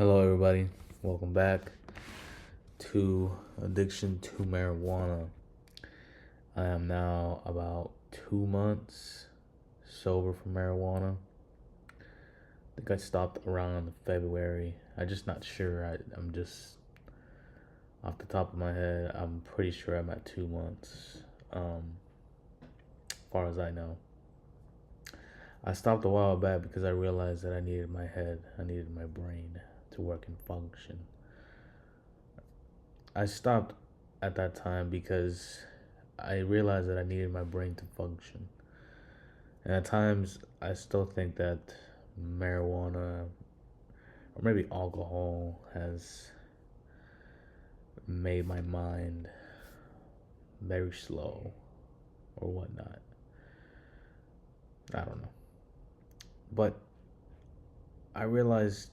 Hello, everybody. Welcome back to Addiction to Marijuana. I am now about 2 months sober from marijuana. I think I stopped around February. I'm just not sure. I'm just off the top of my head. I'm pretty sure I'm at 2 months, as far as I know. I stopped a while back because I realized that I needed my head, I needed my brain to work and function. I stopped at that time because I realized that I needed my brain to function. And at times, I still think that marijuana or maybe alcohol has made my mind very slow or whatnot. I don't know. But I realized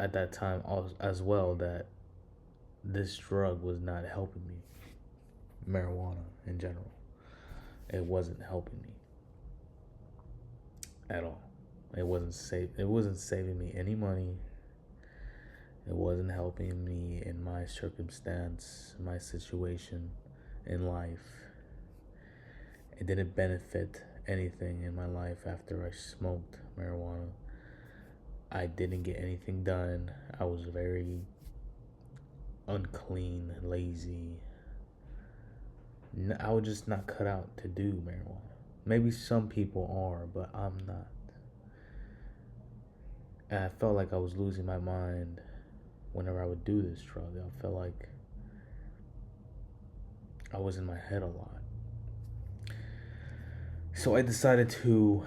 at that time as well that this drug was not helping me. Marijuana in general. It wasn't helping me at all. It wasn't saving me any money. It wasn't helping me in my circumstance, my situation in life. It didn't benefit anything in my life after I smoked marijuana. I didn't get anything done. I was very unclean, lazy. I was just not cut out to do marijuana. Maybe some people are, but I'm not. And I felt like I was losing my mind whenever I would do this drug. I felt like I was in my head a lot. So I decided to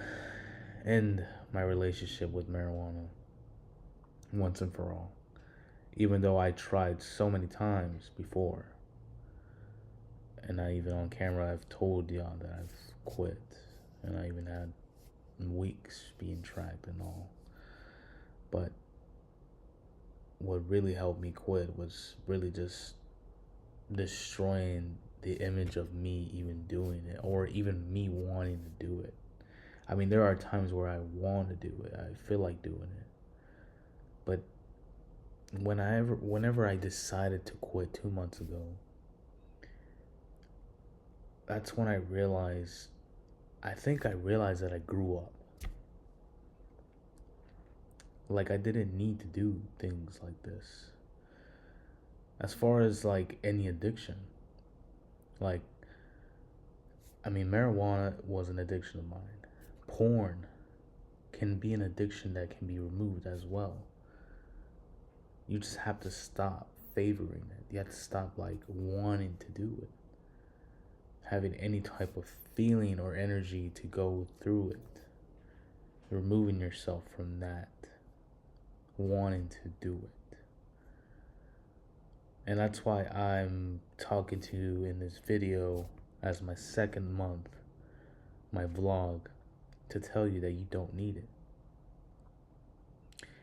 end my relationship with marijuana once and for all. Even though I tried so many times before. And I even on camera I've told y'all that I've quit. And I even had weeks being tracked and all. But what really helped me quit was really just destroying the image of me even doing it or even me wanting to do it. I mean, there are times where I want to do it. I feel like doing it. But whenever I decided to quit 2 months ago, that's when I realized that I grew up. Like I didn't need to do things like this. As far as like any addiction, like I mean, marijuana was an addiction of mine. Porn can be an addiction that can be removed as well. You just have to stop favoring it. You have to stop like wanting to do it. Having any type of feeling or energy to go through it. Removing yourself from that wanting to do it. And that's why I'm talking to you in this video as my second month, my vlog, to tell you that you don't need it.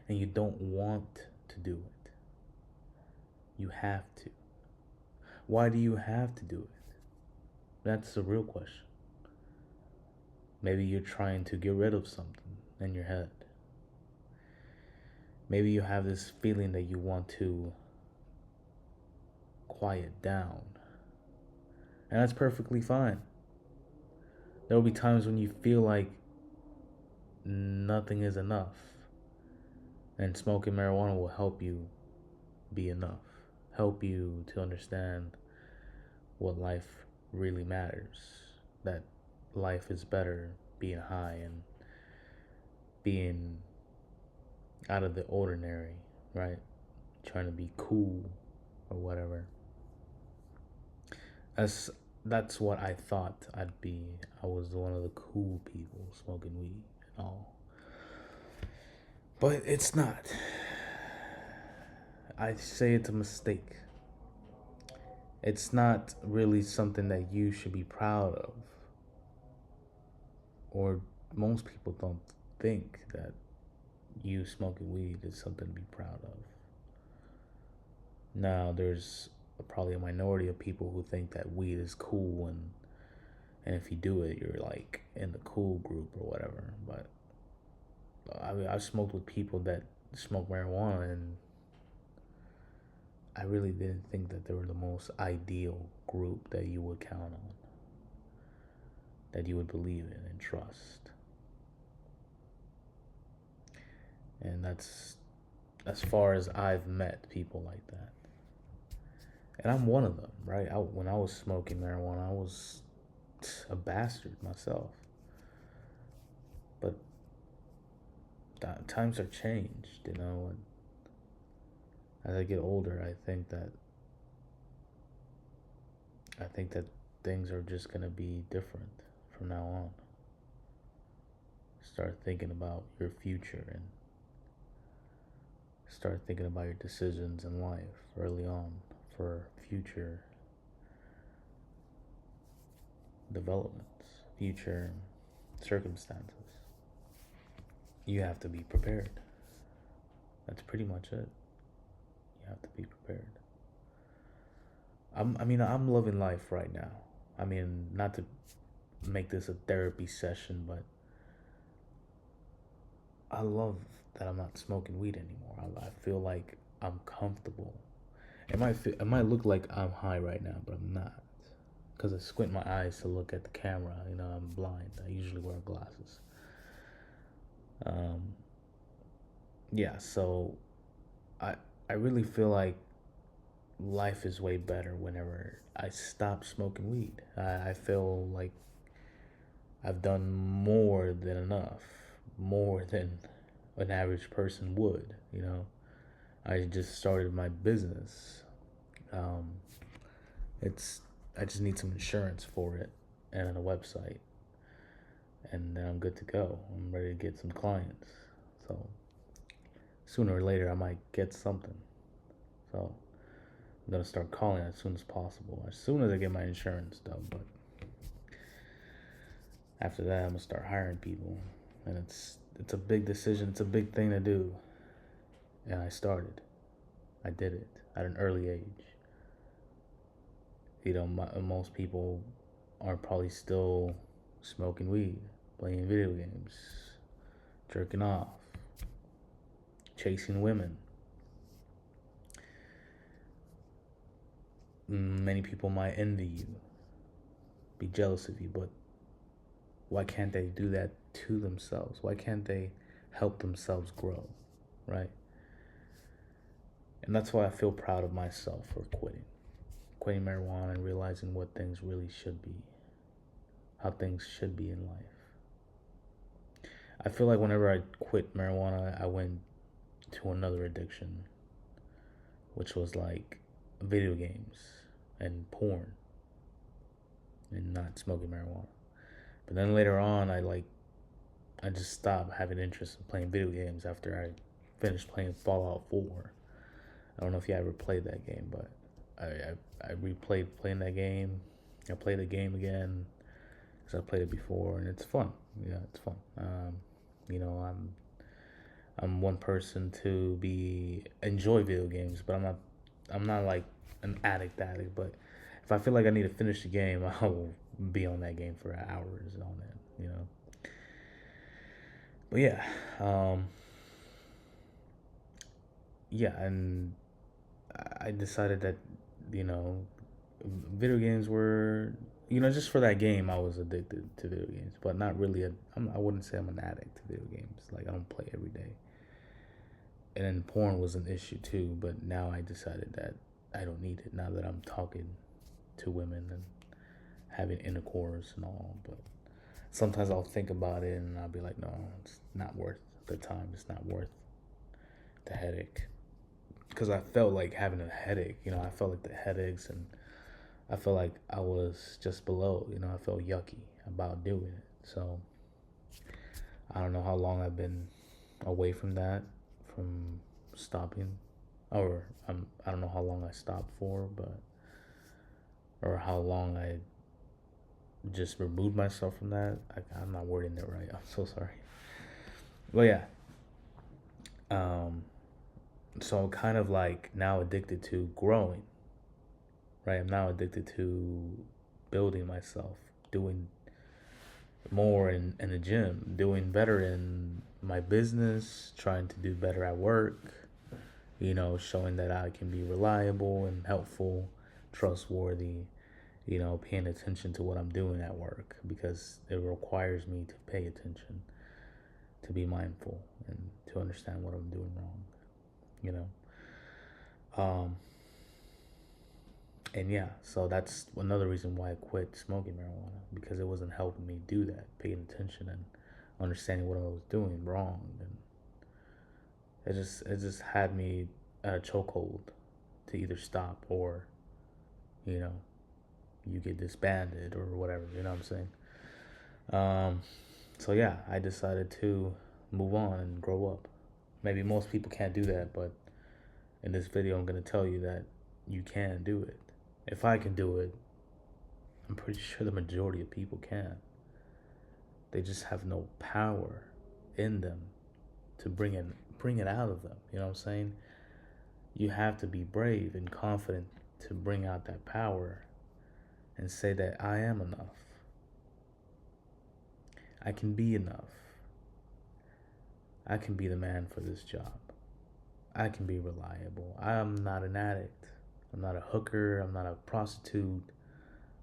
And you don't want to do it. You have to. Why do you have to do it? That's the real question. Maybe you're trying to get rid of something in your head. Maybe you have this feeling that you want to quiet down. And that's perfectly fine. There will be times when you feel like nothing is enough. And smoking marijuana will help you be enough. Help you to understand what life really matters. That life is better being high and being out of the ordinary, right? Trying to be cool or whatever. That's what I thought I'd be. I was one of the cool people smoking weed and all. But it's not. I say it's a mistake. It's not really something that you should be proud of. Or most people don't think that you smoking weed is something to be proud of. Now, there's probably a minority of people who think that weed is cool and if you do it, you're like in the cool group or whatever. But I mean, I've smoked with people that smoke marijuana and I really didn't think that they were the most ideal group that you would count on, that you would believe in and trust. And that's as far as I've met people like that. And I'm one of them, right? When I was smoking marijuana, I was a bastard myself. But times are changed, you know. And as I get older, I think that things are just gonna be different from now on. Start thinking about your future and start thinking about your decisions in life early on for future developments, future circumstances. You have to be prepared. That's pretty much it. You have to be prepared. I'm loving life right now. I mean, not to make this a therapy session, but I love that I'm not smoking weed anymore. I feel like I'm comfortable. It might look like I'm high right now, but I'm not. Because I squint my eyes to look at the camera. You know, I'm blind. I usually wear glasses. Um, yeah, so I I really feel like life is way better whenever I stop smoking weed. I feel like I've done more than enough, more than an average person would, you know. I just started my business. Um, it's I just need some insurance for it and a website, and then I'm good to go. I'm ready to get some clients. So sooner or later, I might get something. So I'm gonna start calling as soon as possible, as soon as I get my insurance done. But after that, I'm gonna start hiring people, and it's a big decision. It's a big thing to do, and I started. I did it at an early age. You know, most people are probably still smoking weed, playing video games, jerking off, chasing women. Many people might envy you, be jealous of you, but why can't they do that to themselves? Why can't they help themselves grow, right? And that's why I feel proud of myself for quitting marijuana and realizing what things really should be, how things should be in life. I feel like whenever I quit marijuana, I went to another addiction, which was like video games and porn and not smoking marijuana. But then later on, I just stopped having interest in playing video games after I finished playing Fallout 4. I don't know if you ever played that game, but I replayed playing that game. I played the game again because I played it before, and it's fun. Yeah, it's fun. You know, I'm one person to be enjoy video games, but I'm not like an addict. But if I feel like I need to finish the game, I will be on that game for hours on it. You know. But yeah, yeah, and I decided that you know video games were just for that game I was addicted to video games, but not really. I wouldn't say I'm an addict to video games. Like I don't play every day. And then porn was an issue too, but now I decided that I don't need it now that I'm talking to women and having intercourse and all. But sometimes I'll think about it and I'll be like, no, it's not worth the time. It's not worth the headache. Because I felt like having a headache, I felt like the headaches and I felt like I was just below, I felt yucky about doing it. So I don't know how long I've been away from that, from stopping, or I don't know how long I stopped for, but or how long I just removed myself from that. I'm not wording it right. I'm so sorry. But yeah, so I'm kind of like now addicted to growing, right? I'm now addicted to building myself, doing more in the gym, doing better in my business, trying to do better at work, showing that I can be reliable and helpful, trustworthy, paying attention to what I'm doing at work because it requires me to pay attention, to be mindful, and to understand what I'm doing wrong, you know. Um, and yeah, so that's another reason why I quit smoking marijuana because it wasn't helping me do that, paying attention and understanding what I was doing wrong, and it just had me at a chokehold to either stop or you know you get disbanded or whatever. You know what I'm saying? Um, so yeah, I decided to move on and grow up. Maybe most people can't do that, but in this video, I'm gonna tell you that you can do it. If I can do it, I'm pretty sure the majority of people can. They just have no power in them to bring it out of them. You know what I'm saying? You have to be brave and confident to bring out that power and say that I am enough. I can be enough. I can be the man for this job. I can be reliable. I'm not an addict. I'm not a hooker. I'm not a prostitute.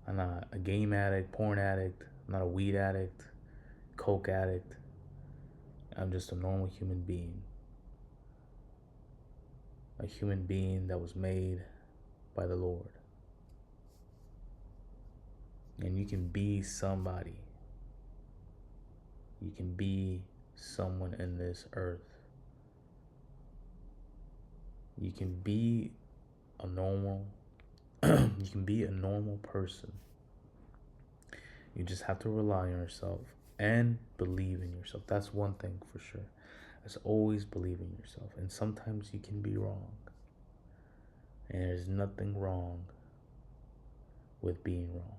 I'm not a game addict, porn addict. I'm not a weed addict, coke addict. I'm just a normal human being. A human being that was made by the Lord. And you can be somebody. You can be someone in this earth. You can be a normal you can be a normal person. You just have to rely on yourself and believe in yourself. That's one thing for sure. It's always believe in yourself. And sometimes you can be wrong. And there's nothing wrong with being wrong.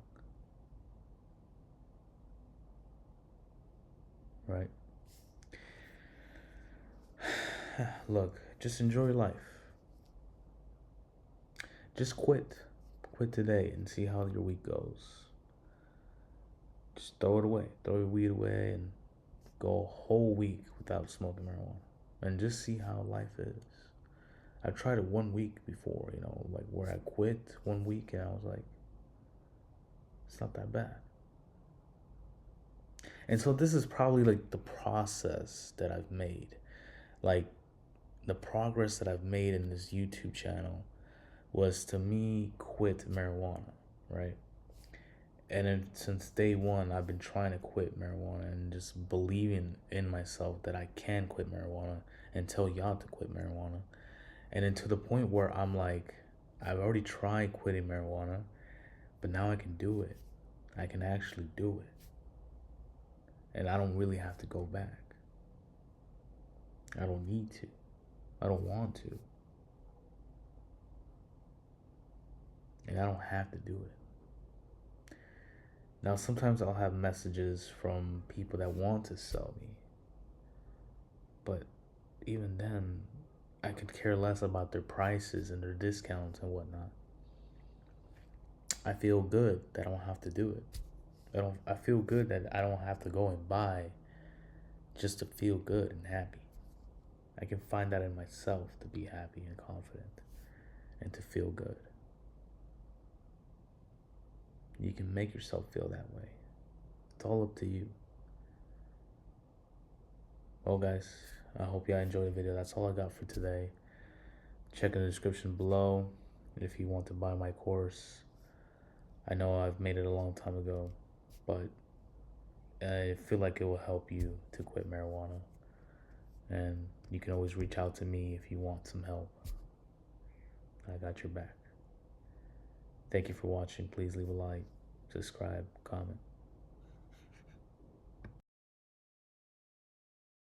Right? Look, just enjoy life. Just quit. Quit today and see how your week goes. Just throw it away. Throw your weed away and go a whole week without smoking marijuana. And just see how life is. I tried it 1 week before, like where I quit 1 week and I was like, it's not that bad. And so this is probably like the process that I've made. Like the progress that I've made in this YouTube channel was to me quit marijuana, right? And then since day one, I've been trying to quit marijuana and just believing in myself that I can quit marijuana and tell y'all to quit marijuana. And then to the point where I'm like, I've already tried quitting marijuana, but now I can do it. I can actually do it. And I don't really have to go back. I don't need to. I don't want to. And I don't have to do it. Now, sometimes I'll have messages from people that want to sell me. But even then, I could care less about their prices and their discounts and whatnot. I feel good that I don't have to do it. I feel good that I don't have to go and buy just to feel good and happy. I can find that in myself to be happy and confident and to feel good. You can make yourself feel that way. It's all up to you. Well, guys, I hope y'all enjoyed the video. That's all I got for today. Check in the description below if you want to buy my course. I know I've made it a long time ago, but I feel like it will help you to quit marijuana. And you can always reach out to me if you want some help. I got your back. Thank you for watching. Please leave a like, subscribe, comment.